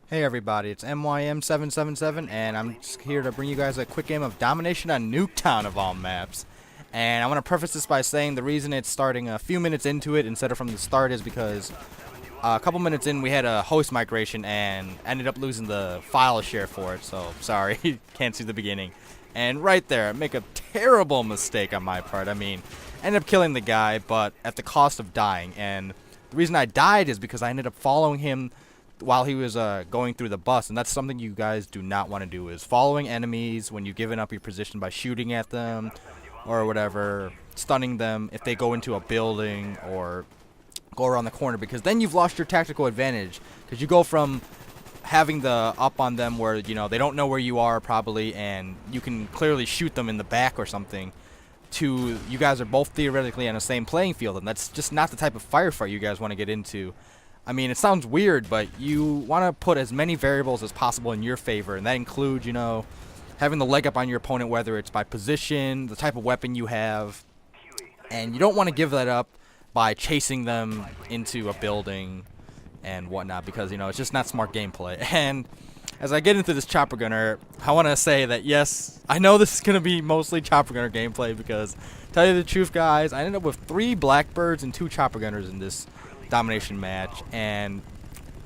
Hey everybody, it's MYM777 and I'm just here to bring you guys a quick game of Domination on Nuketown of all maps. And I want to preface this by saying the reason it's starting a few minutes into it instead of from the start is because a couple minutes in we had a host migration and ended up losing the file share for it, so sorry, can't see the beginning. And right there, I make a terrible mistake on my part. I mean, ended up killing the guy, but at the cost of dying. And the reason I died is because I ended up following him while he was going through the bus, and that's something you guys do not want to do, is following enemies when you've given up your position by shooting at them or whatever, stunning them if they go into a building or go around the corner, because then you've lost your tactical advantage, because you go from having the up on them where, you know, they don't know where you are probably and you can clearly shoot them in the back or something, to you guys are both theoretically on the same playing field, and that's just not the type of firefight you guys want to get into. I mean, it sounds weird, but you want to put as many variables as possible in your favor, and that includes, you know, having the leg up on your opponent, whether it's by position, the type of weapon you have, and you don't want to give that up by chasing them into a building and whatnot, because, you know, it's just not smart gameplay. And as I get into this chopper gunner, I want to say that, yes, I know this is going to be mostly chopper gunner gameplay, because, tell you the truth, guys, I ended up with 3 blackbirds and 2 chopper gunners in this domination match, and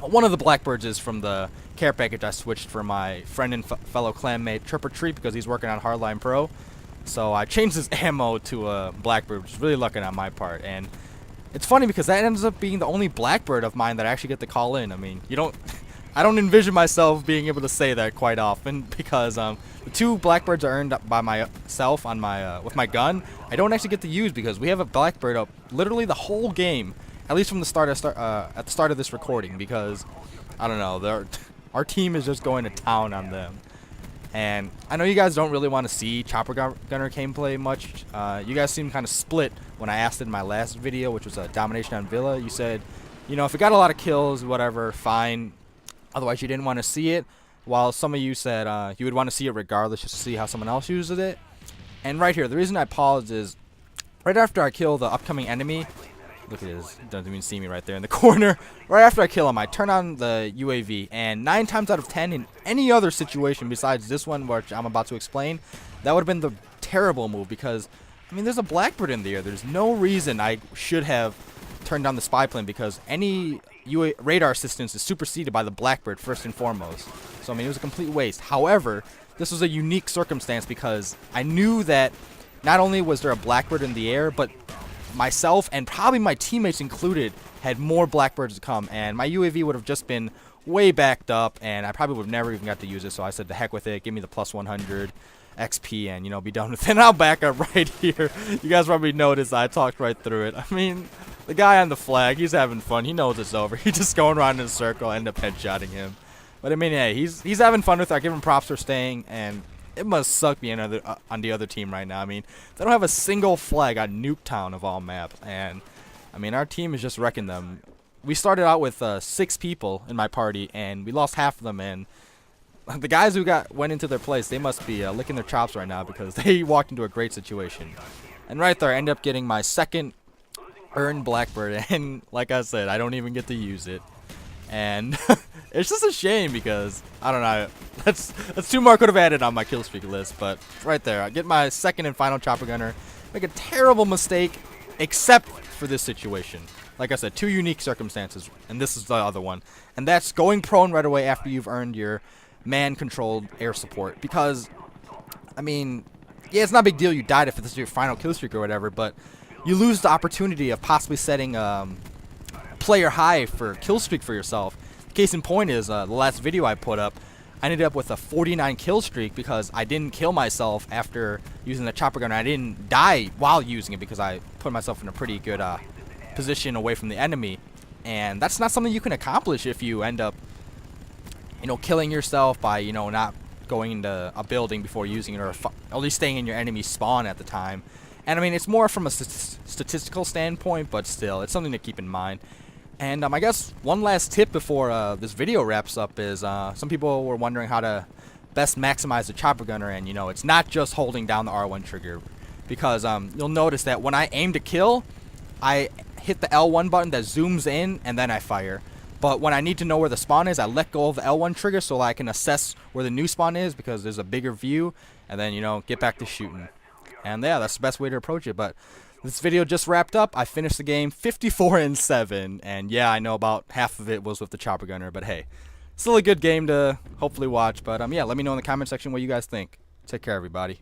one of the blackbirds is from the care package I switched for my friend and fellow clanmate Choppa because he's working on Hardline Pro, so I changed his ammo to a blackbird, which is really lucky on my part. And it's funny because that ends up being the only blackbird of mine that I actually get to call in. I mean, I don't envision myself being able to say that quite often, because the 2 blackbirds are earned up by myself on my with my gun. I don't actually get to use because we have a blackbird up literally the whole game, at least from the start at the start of this recording, because I don't know, our team is just going to town on them. And I know you guys don't really want to see chopper gunner gameplay much. You guys seem kind of split when I asked in my last video, which was a domination on Villa. You said, you know, if it got a lot of kills, whatever, fine. Otherwise, you didn't want to see it. While some of you said you would want to see it regardless, just to see how someone else uses it. And right here, the reason I paused is right after I kill the upcoming enemy. Look at this, doesn't even see me right there in the corner. Right after I kill him, I turn on the UAV, and 9 times out of 10 in any other situation besides this one, which I'm about to explain, that would have been the terrible move, because, I mean, there's a blackbird in the air. There's no reason I should have turned on the spy plane, because any radar assistance is superseded by the blackbird first and foremost. So, I mean, it was a complete waste. However, this was a unique circumstance because I knew that not only was there a blackbird in the air, but myself and probably my teammates included had more blackbirds to come, and my UAV would have just been way backed up, and I probably would have never even got to use it. So I said, the heck with it, give me the plus 100 XP and, you know, be done with it. And I'll back up right here. You guys probably noticed I talked right through it. I mean, the guy on the flag, he's having fun. He knows it's over. He's just going around in a circle. I end up headshotting him. But I mean, hey, he's having fun with it. I give him props for staying, and it must suck being on the other team right now. I mean, they don't have a single flag on Nuketown of all maps, and I mean, our team is just wrecking them. We started out with 6 people in my party, and we lost half of them, and the guys who went into their place, they must be licking their chops right now, because they walked into a great situation. And right there, I ended up getting my 2nd earned blackbird, and like I said, I don't even get to use it. And it's just a shame, because I don't know, that's 2 more I could have added on my kill streak list. But right there, I get my 2nd and final chopper gunner, make a terrible mistake, except for this situation. Like I said, 2 unique circumstances, and this is the other one, and that's going prone right away after you've earned your man-controlled air support. Because, I mean, yeah, it's not a big deal you died if this is your final kill streak or whatever, but you lose the opportunity of possibly setting player high for kill streak for yourself. Case in point is the last video I put up, I ended up with a 49 kill streak because I didn't kill myself after using the chopper gunner. I didn't die while using it because I put myself in a pretty good position away from the enemy, and that's not something you can accomplish if you end up, you know, killing yourself by, you know, not going into a building before using it, or at least staying in your enemy spawn at the time. And I mean, it's more from a statistical standpoint, but still, it's something to keep in mind. And I guess one last tip before this video wraps up is some people were wondering how to best maximize the chopper gunner, and, you know, it's not just holding down the R1 trigger, because you'll notice that when I aim to kill, I hit the L1 button that zooms in, and then I fire. But when I need to know where the spawn is, I let go of the L1 trigger so I can assess where the new spawn is because there's a bigger view, and then, you know, get back to shooting. And yeah, that's the best way to approach it. But this video just wrapped up. I finished the game 54-7, and yeah, I know about half of it was with the chopper gunner, but hey, still a good game to hopefully watch. But yeah, let me know in the comment section what you guys think. Take care, everybody.